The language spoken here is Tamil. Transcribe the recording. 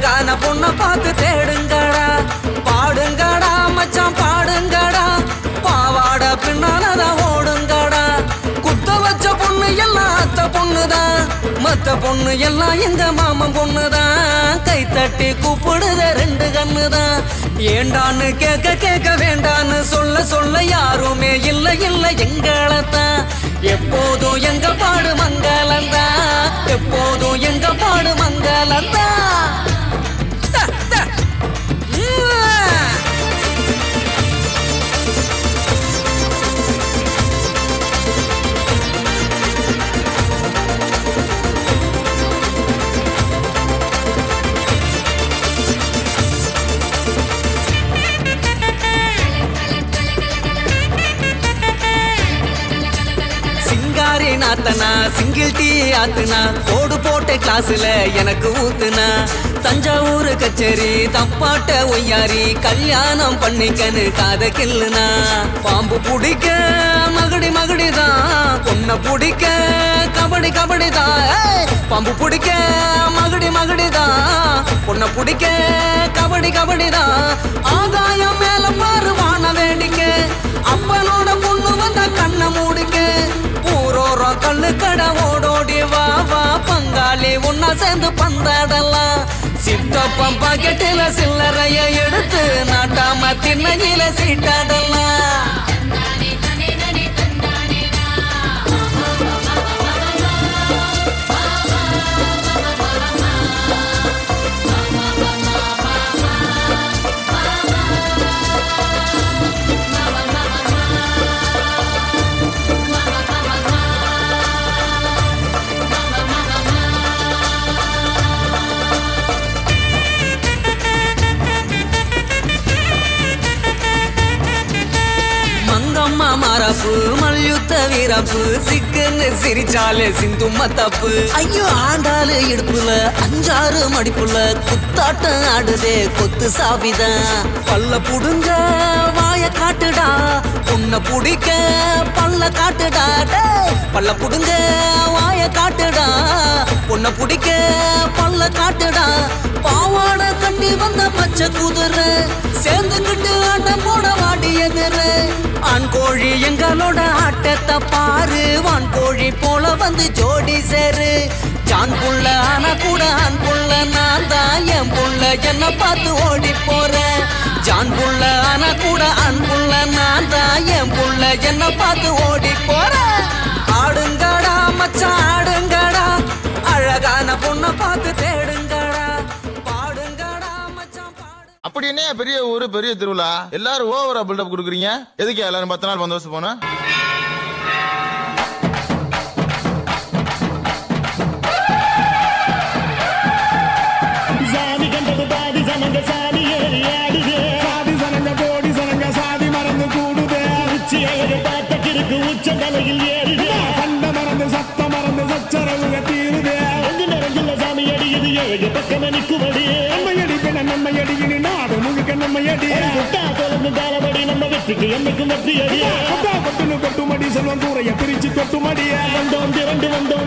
அழகான பொண்ண பார்த்து தேடுங்கடா, பாடுங்கடா மச்சான் பாடுங்கடா, பாவாட பின்னாலதான் ஓடுங்கடா. குத்த வச்ச பொண்ணு எல்லாம் அத்த பொண்ணுதான், மத்த பொண்ணு எல்லாம் எங்க மாமன் பொண்ணுதான். கை தட்டி கூப்பிடுத ரெண்டு கண்ணுதான். ஏண்டான்னு கேட்க கேட்க வேண்டான்னு சொல்ல சொல்ல யாருமே இல்ல இல்ல எங்களத்தான். எப்போதும் எங்க பாடு மங்களந்தான், எப்போதும் எங்க பாடு மங்களந்தான். நாத்தனா சிங்கிள் டீ ஆத்துனா, கோடு போட்ட கிளாஸ்ல எனக்கு ஊத்துனா. தஞ்சாவூர் கச்சேரி தப்பாட்ட ஒய்யாரி, கல்யாணம் பண்ணிக்கன்னு காத கில்லுனா. பாம்பு பிடிக்க மகடி மகடிதான், பொண்ண பிடிக்க கபடி கபடிதான். பாம்பு பிடிக்க மகடி மகடிதான், பொண்ண பிடிக்க கபடி கபடிதான். ஆதாயம் மேல பாரு வான வேடிக்க, அப்பனோட பொண்ணு வந்த கண்ண மூடிக்க. ஊரோரம் கல்லு கடை ஓடோடி வா வா பங்காளி உன்ன சேர்ந்து பந்தாடலாம். சித்தப்பம் பாக்கெட்டில சில்லறைய எடுத்து நாட்டாம திண்ணையில சீட்டாடலாம். மாரப்பு மல்யுத்த வீரப்பு, சிக்குன்னு சிரிச்சாலே சிந்தும தப்பு. ஐயோ ஆண்டாளு இடுப்புல அஞ்சாறு மடிப்புல, குத்தாட்டம் ஆடுதே கொத்து சாவிதான். பல்ல புடுங்க வாய காட்டுடா, பொண்ண புடிக்க பல்ல காட்டுடா. பல்ல புடுங்க வாய காட்டுடா, பொண்ண புடிக்க பல்ல காட்டுடா. பாவாட கட்டி வந்த பச்சை குதிரை சேர்ந்துக்கிட்டு ஆட்டம் போட வாடி எதிரு. ஆண் கோழி எங்களோட ஆட்டத்தை பாரு, வான் கோழி போல வந்து ஜோடி சேரு. ஜான் புள்ள ஆனா கூட ஆண் புள்ள நான் தான், என் புள்ள என்ன பார்த்து ஓடி போறேன். ஜான் புள்ள ஆனா கூட ஆண் புள்ள நான் தான், என் புள்ள என்ன பார்த்து ஓடி போறேன். ஆடுங்கடா மச்சான் ஆடுங்கடா, அழகான பொண்ண பார்த்து தேடுங்கடா, பாடுங்கடா மச்சான் பாடு. அப்படி என்ன பெரிய ஊரு பெரிய திருவிழா, எல்லாரும் ஓவரா பில்டப் கொடுக்குறீங்க? எதுக்கு எல்லாரும் 10 நாள் பந்தோபஸ்து போனா? என்னைக்கும் வெற்றி அடியா கொட்டுமடி செல்வம் கூறைய பிரிச்சு கொட்டுமடியா வந்தோம் திரண்டு வந்தோம்